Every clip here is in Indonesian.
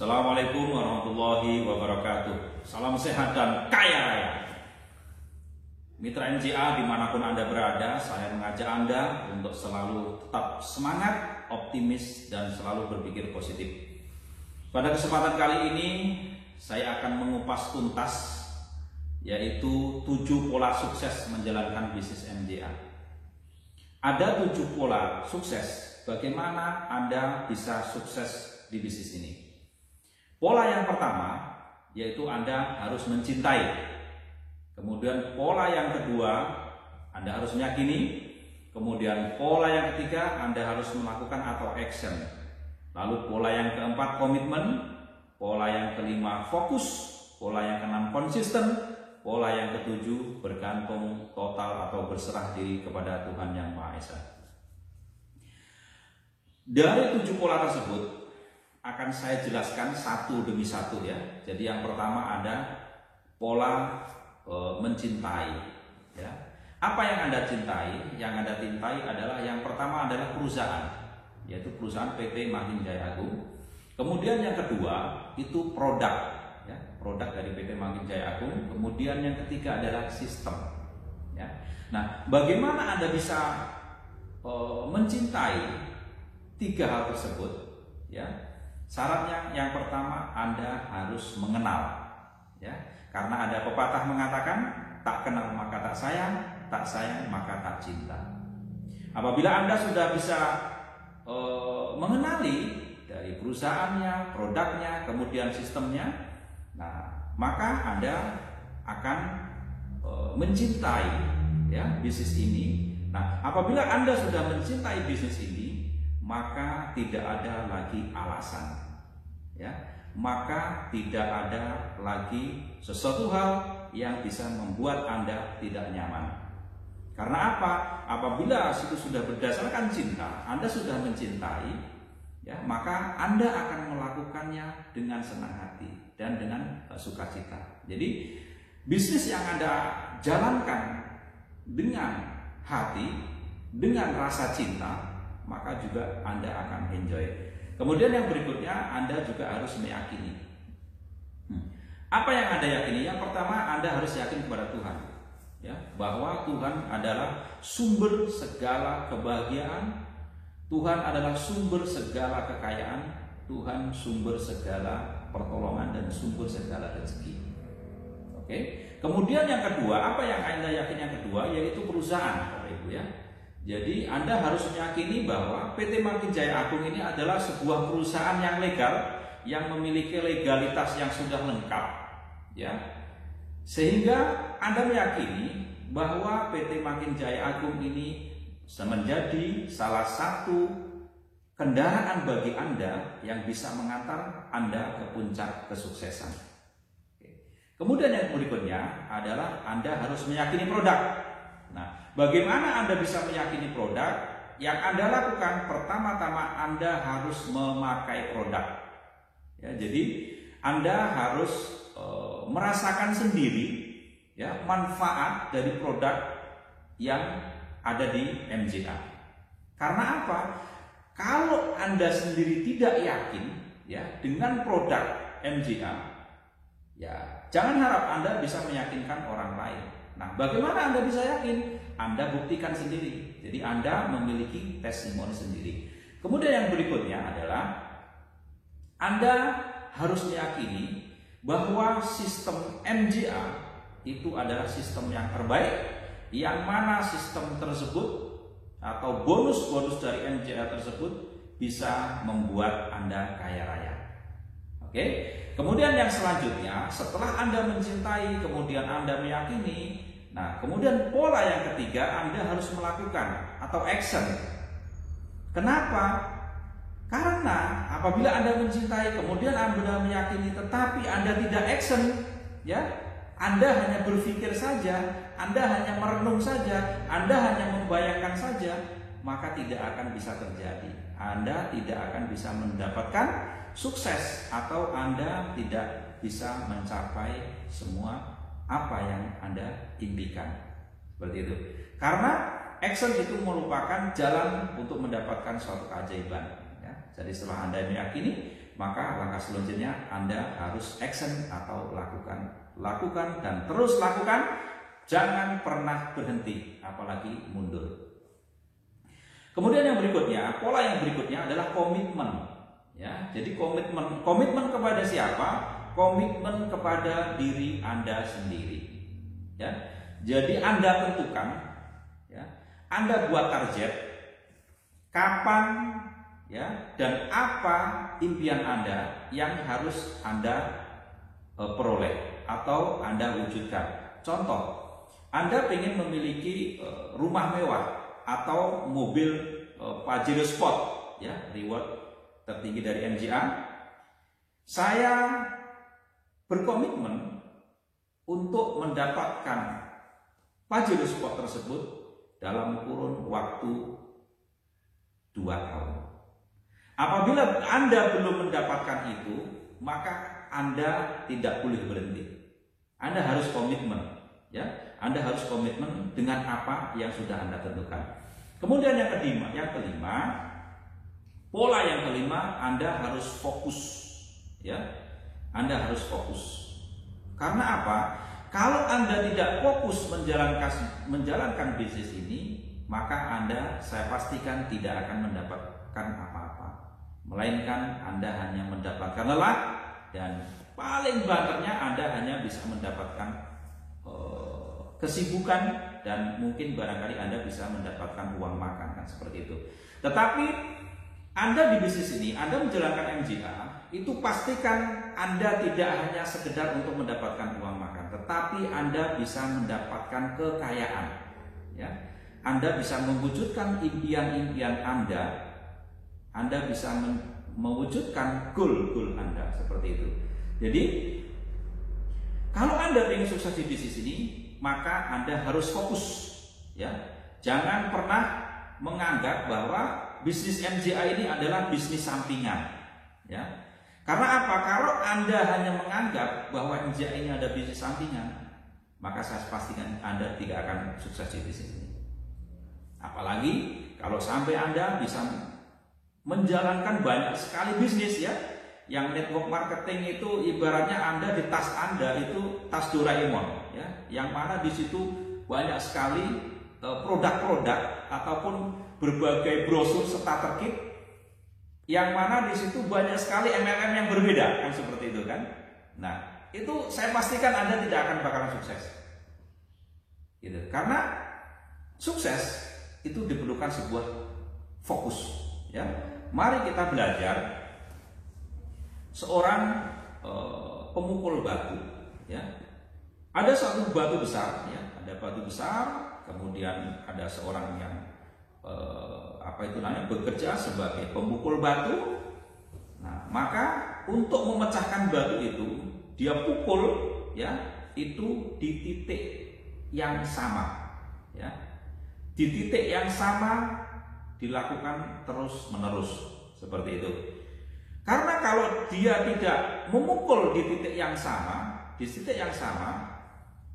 Assalamualaikum warahmatullahi wabarakatuh. Salam sehat dan kaya raya. Mitra MJA dimanapun Anda berada, saya mengajak Anda untuk selalu tetap semangat, optimis, dan selalu berpikir positif. Pada kesempatan kali ini, saya akan mengupas tuntas, yaitu 7 pola sukses menjalankan bisnis MJA. Ada 7 pola sukses, bagaimana Anda bisa sukses di bisnis ini. Pola yang pertama, yaitu Anda harus mencintai. Kemudian pola yang kedua, Anda harus meyakini. Kemudian pola yang ketiga, Anda harus melakukan atau action. Lalu pola yang keempat, komitmen. Pola yang kelima, fokus. Pola yang keenam, konsisten. Pola yang ketujuh, bergantung total atau berserah diri kepada Tuhan Yang Maha Esa. Dari 7 pola tersebut akan saya jelaskan satu demi satu ya. Jadi yang pertama ada pola mencintai ya. Apa yang Anda cintai? Yang Anda cintai adalah yang pertama adalah perusahaan, yaitu perusahaan PT Makin Jaya Agung. Kemudian yang kedua itu produk ya, produk dari PT Makin Jaya Agung. Kemudian yang ketiga adalah sistem ya. Nah, bagaimana Anda bisa mencintai 3 hal tersebut ya? Syaratnya yang pertama Anda harus mengenal ya. Karena ada pepatah mengatakan tak kenal maka tak sayang maka tak cinta. Apabila Anda sudah bisa mengenali dari perusahaannya, produknya, kemudian sistemnya, nah maka Anda akan mencintai ya bisnis ini. Nah, apabila Anda sudah mencintai bisnis ini, maka tidak ada lagi alasan ya, maka tidak ada lagi sesuatu hal yang bisa membuat Anda tidak nyaman. Karena apa? Apabila itu sudah berdasarkan cinta, Anda sudah mencintai ya, maka Anda akan melakukannya dengan senang hati dan dengan sukacita. Jadi bisnis yang Anda jalankan dengan hati, dengan rasa cinta, maka juga Anda akan enjoy. Kemudian yang berikutnya, Anda juga harus meyakini. Apa yang Anda yakini? Yang pertama, Anda harus yakin kepada Tuhan ya, bahwa Tuhan adalah sumber segala kebahagiaan, Tuhan adalah sumber segala kekayaan, Tuhan sumber segala pertolongan dan sumber segala rezeki. Oke. Kemudian yang kedua, apa yang Anda yakin yang kedua? Yaitu perusahaan, Bapak Ibu ya. Jadi Anda harus meyakini bahwa PT Makin Jaya Agung ini adalah sebuah perusahaan yang legal, yang memiliki legalitas yang sudah lengkap ya. Sehingga Anda meyakini bahwa PT Makin Jaya Agung ini menjadi salah satu kendaraan bagi Anda yang bisa mengantar Anda ke puncak kesuksesan. Kemudian yang berikutnya adalah Anda harus meyakini produk. Nah, bagaimana Anda bisa meyakini produk? Yang Anda lakukan pertama-tama Anda harus memakai produk. Ya, jadi Anda harus merasakan sendiri ya manfaat dari produk yang ada di MJA. Karena apa? Kalau Anda sendiri tidak yakin ya dengan produk MJA, ya jangan harap Anda bisa meyakinkan orang lain. Nah, bagaimana Anda bisa yakin? Anda buktikan sendiri. Jadi Anda memiliki testimoni sendiri. Kemudian yang berikutnya adalah Anda harus meyakini bahwa sistem MJA itu adalah sistem yang terbaik, yang mana sistem tersebut atau bonus-bonus dari MJA tersebut bisa membuat Anda kaya raya. Oke. Kemudian yang selanjutnya, setelah Anda mencintai, kemudian Anda meyakini, nah kemudian pola yang ketiga, Anda harus melakukan atau action. Kenapa? Karena apabila Anda mencintai, kemudian Anda meyakini, tetapi Anda tidak action, ya, Anda hanya berpikir saja, Anda hanya merenung saja, Anda hanya membayangkan saja, maka tidak akan bisa terjadi. Anda tidak akan bisa mendapatkan sukses atau Anda tidak bisa mencapai semua apa yang Anda impikan. Seperti itu. Karena action itu merupakan jalan untuk mendapatkan suatu keajaiban ya. Jadi setelah Anda meyakini maka langkah selanjutnya Anda harus action atau lakukan dan terus lakukan. Jangan pernah berhenti, apalagi mundur. Kemudian yang berikutnya, pola yang berikutnya adalah komitmen. Ya, jadi komitmen kepada siapa? Komitmen kepada diri Anda sendiri. Ya, jadi Anda tentukan, ya, Anda buat target, kapan, ya, dan apa impian Anda yang harus Anda peroleh atau Anda wujudkan. Contoh, Anda ingin memiliki rumah mewah atau mobil Pajero Sport, ya, reward tertinggi dari MGA. Saya berkomitmen untuk mendapatkan Pajero Sport tersebut dalam kurun waktu 2 tahun. Apabila Anda belum mendapatkan itu, maka Anda tidak boleh berhenti. Anda harus komitmen, ya. Anda harus komitmen dengan apa yang sudah Anda tentukan. Kemudian yang kelima, pola yang kelima, Anda harus fokus, ya. Anda harus fokus. Karena apa? Kalau Anda tidak fokus menjalankan bisnis ini, maka saya pastikan tidak akan mendapatkan apa-apa. Melainkan Anda hanya mendapatkan lelah, dan paling banternya Anda hanya bisa mendapatkan kesibukan, dan mungkin barangkali Anda bisa mendapatkan uang makan, kan seperti itu. Tetapi Anda di bisnis ini, Anda menjalankan MGA, itu pastikan Anda tidak hanya sekedar untuk mendapatkan uang makan, tetapi Anda bisa mendapatkan kekayaan, ya. Anda bisa mewujudkan impian-impian Anda. Anda bisa mewujudkan goal Anda, seperti itu. Jadi kalau Anda ingin sukses di bisnis ini, maka Anda harus fokus, ya. Jangan pernah menganggap bahwa bisnis MGA ini adalah bisnis sampingan, ya. Karena apa? Kalau Anda hanya menganggap bahwa MGA ini ada bisnis sampingan, maka saya pastikan Anda tidak akan sukses di bisnis ini. Apalagi kalau sampai Anda bisa menjalankan banyak sekali bisnis, ya. Yang network marketing itu ibaratnya Anda di tas Anda itu tas Doraemon, ya. Yang mana di situ banyak sekali produk-produk ataupun berbagai brosur starter kit, yang mana di situ banyak sekali MLM yang berbeda, kan seperti itu, kan. Nah, itu saya pastikan Anda tidak akan bakalan sukses. Gitu. Karena sukses itu diperlukan sebuah fokus, ya. Mari kita belajar seorang pemukul batu, ya. Ada satu batu besar, ya. Ada batu besar, kemudian ada seorang yang bekerja sebagai pemukul batu. Nah, maka untuk memecahkan batu itu, dia pukul, ya, itu di titik yang sama, ya. Di titik yang sama dilakukan terus-menerus, seperti itu. Karena kalau dia tidak memukul di titik yang sama,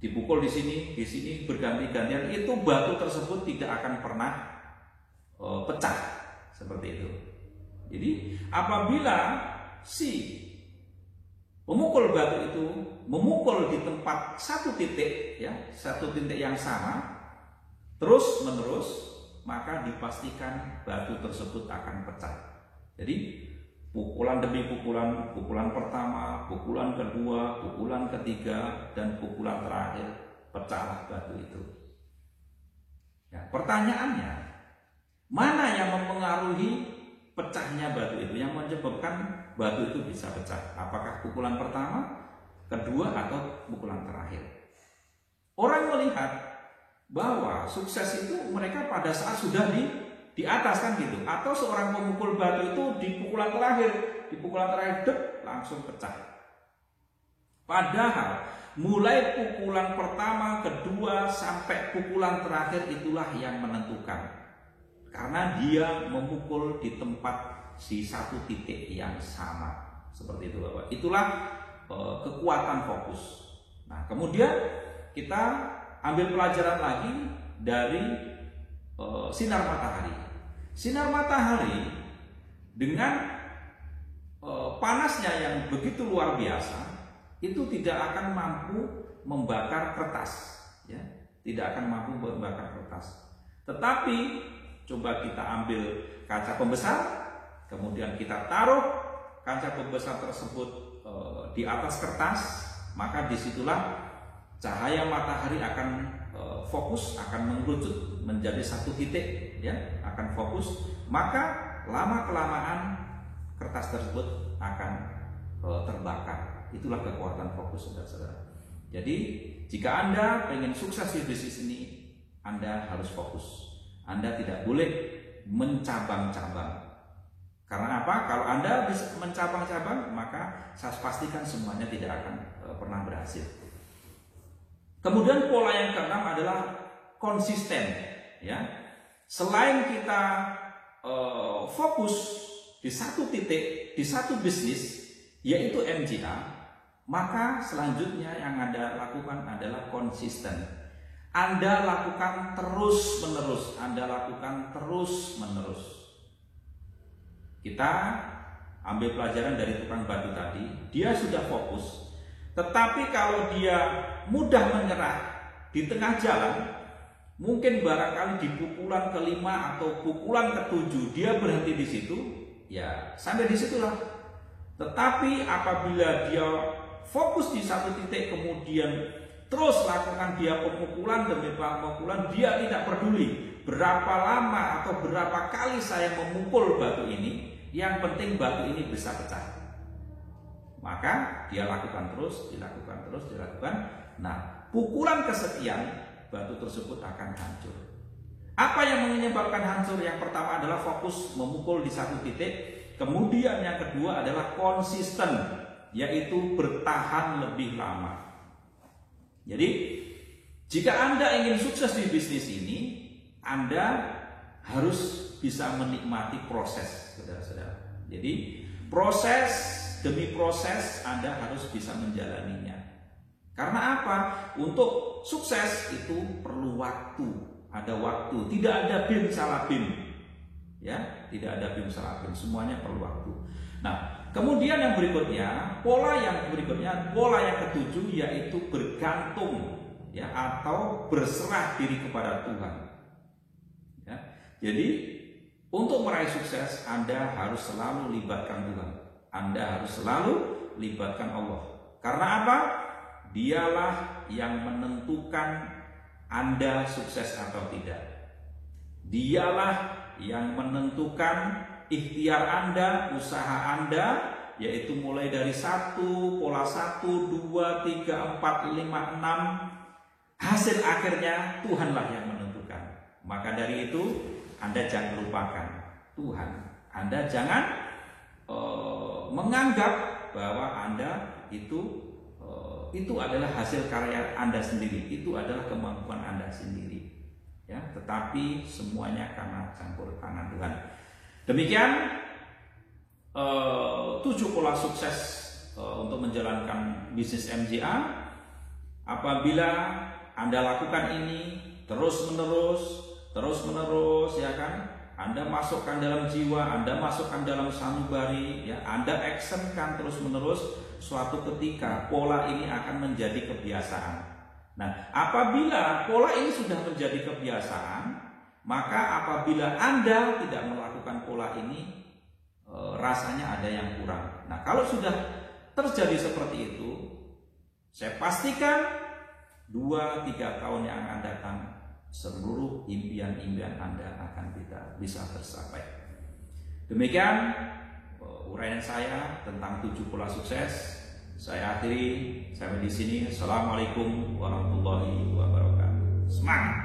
dipukul di sini berganti-gantian, itu batu tersebut tidak akan pernah pecah, seperti itu. Jadi apabila si pemukul batu itu memukul di tempat satu titik, ya, satu titik yang sama terus-menerus, maka dipastikan batu tersebut akan pecah. Jadi pukulan demi pukulan, pukulan pertama, pukulan kedua, pukulan ketiga, dan pukulan terakhir, pecahlah batu itu. Ya, pertanyaannya, mana yang mempengaruhi pecahnya batu itu, yang menyebabkan batu itu bisa pecah? Apakah pukulan pertama, kedua, atau pukulan terakhir? Orang melihat bahwa sukses itu mereka pada saat sudah di atas, kan gitu. Atau seorang pemukul batu itu di pukulan terakhir dek, langsung pecah. Padahal mulai pukulan pertama, kedua, sampai pukulan terakhir itulah yang menentukan. Karena dia memukul di tempat di satu titik yang sama, seperti itu, Bapak. Itulah kekuatan fokus. Nah, kemudian kita ambil pelajaran lagi dari sinar matahari. Sinar matahari dengan panasnya yang begitu luar biasa itu tidak akan mampu membakar kertas, ya, tidak akan mampu membakar kertas. Tetapi coba kita ambil kaca pembesar, kemudian kita taruh kaca pembesar tersebut di atas kertas, maka disitulah cahaya matahari akan fokus, akan mengerucut menjadi satu titik, ya, akan fokus. Maka lama kelamaan kertas tersebut akan terbakar. Itulah kekuatan fokus, saudara-saudara. Jadi jika Anda ingin sukses di bisnis ini, Anda harus fokus. Anda tidak boleh mencabang-cabang. Karena apa? Kalau Anda bisa mencabang-cabang, maka saya pastikan semuanya tidak akan pernah berhasil. Kemudian pola yang keenam adalah konsisten, ya. Selain kita fokus di satu titik, di satu bisnis, yaitu MGA, maka selanjutnya yang Anda lakukan adalah konsisten. Anda lakukan terus-menerus, Anda lakukan terus-menerus. Kita ambil pelajaran dari tukang batu tadi, dia sudah fokus, tetapi kalau dia mudah menyerah di tengah jalan, mungkin barangkali di pukulan ke-5 atau pukulan ke-7 dia berhenti di situ, ya sampai di situlah. Tetapi apabila dia fokus di satu titik, kemudian terus lakukan dia pemukulan demi pemukulan, dia tidak peduli berapa lama atau berapa kali saya memukul batu ini, yang penting batu ini bisa pecah. Maka dia lakukan terus, dilakukan terus, dilakukan. Nah, pukulan kesekian batu tersebut akan hancur. Apa yang menyebabkan hancur? Yang pertama adalah fokus memukul di satu titik. Kemudian yang kedua adalah konsisten, yaitu bertahan lebih lama. Jadi, jika Anda ingin sukses di bisnis ini, Anda harus bisa menikmati proses, saudara-saudara. Jadi, proses demi proses Anda harus bisa menjalaninya. Karena apa? Untuk sukses itu perlu waktu, ada waktu. Tidak ada bim salah bim, ya, tidak ada bim salah bim. Semuanya perlu waktu. Nah, kemudian yang berikutnya, pola yang ketujuh, yaitu bergantung, ya, atau berserah diri kepada Tuhan. Ya, jadi untuk meraih sukses Anda harus selalu libatkan Tuhan. Anda harus selalu libatkan Allah. Karena apa? Dialah yang menentukan Anda sukses atau tidak. Dialah yang menentukan ikhtiar Anda, usaha Anda, yaitu mulai dari pola 1, 2, 3, 4, 5, 6. Hasil akhirnya Tuhanlah yang menentukan. Maka dari itu Anda jangan lupakan Tuhan. Anda jangan menganggap bahwa Anda itu adalah hasil karya Anda sendiri, itu adalah kemampuan Anda sendiri, ya. Tetapi semuanya karena campur tangan Tuhan. Demikian 7 pola sukses untuk menjalankan bisnis MGA. Apabila Anda lakukan ini terus menerus, ya kan? Anda masukkan dalam jiwa, Anda masukkan dalam sanubari, ya, Anda actionkan terus-menerus, suatu ketika pola ini akan menjadi kebiasaan. Nah, apabila pola ini sudah menjadi kebiasaan, maka apabila Anda tidak melakukan pola ini, rasanya ada yang kurang. Nah, kalau sudah terjadi seperti itu, saya pastikan 2-3 tahun yang akan datang, seluruh impian-impian Anda akan bisa tercapai. Demikian uraian saya tentang 7 pola sukses. Saya akhiri sampai di sini. Assalamualaikum warahmatullahi wabarakatuh. Semangat!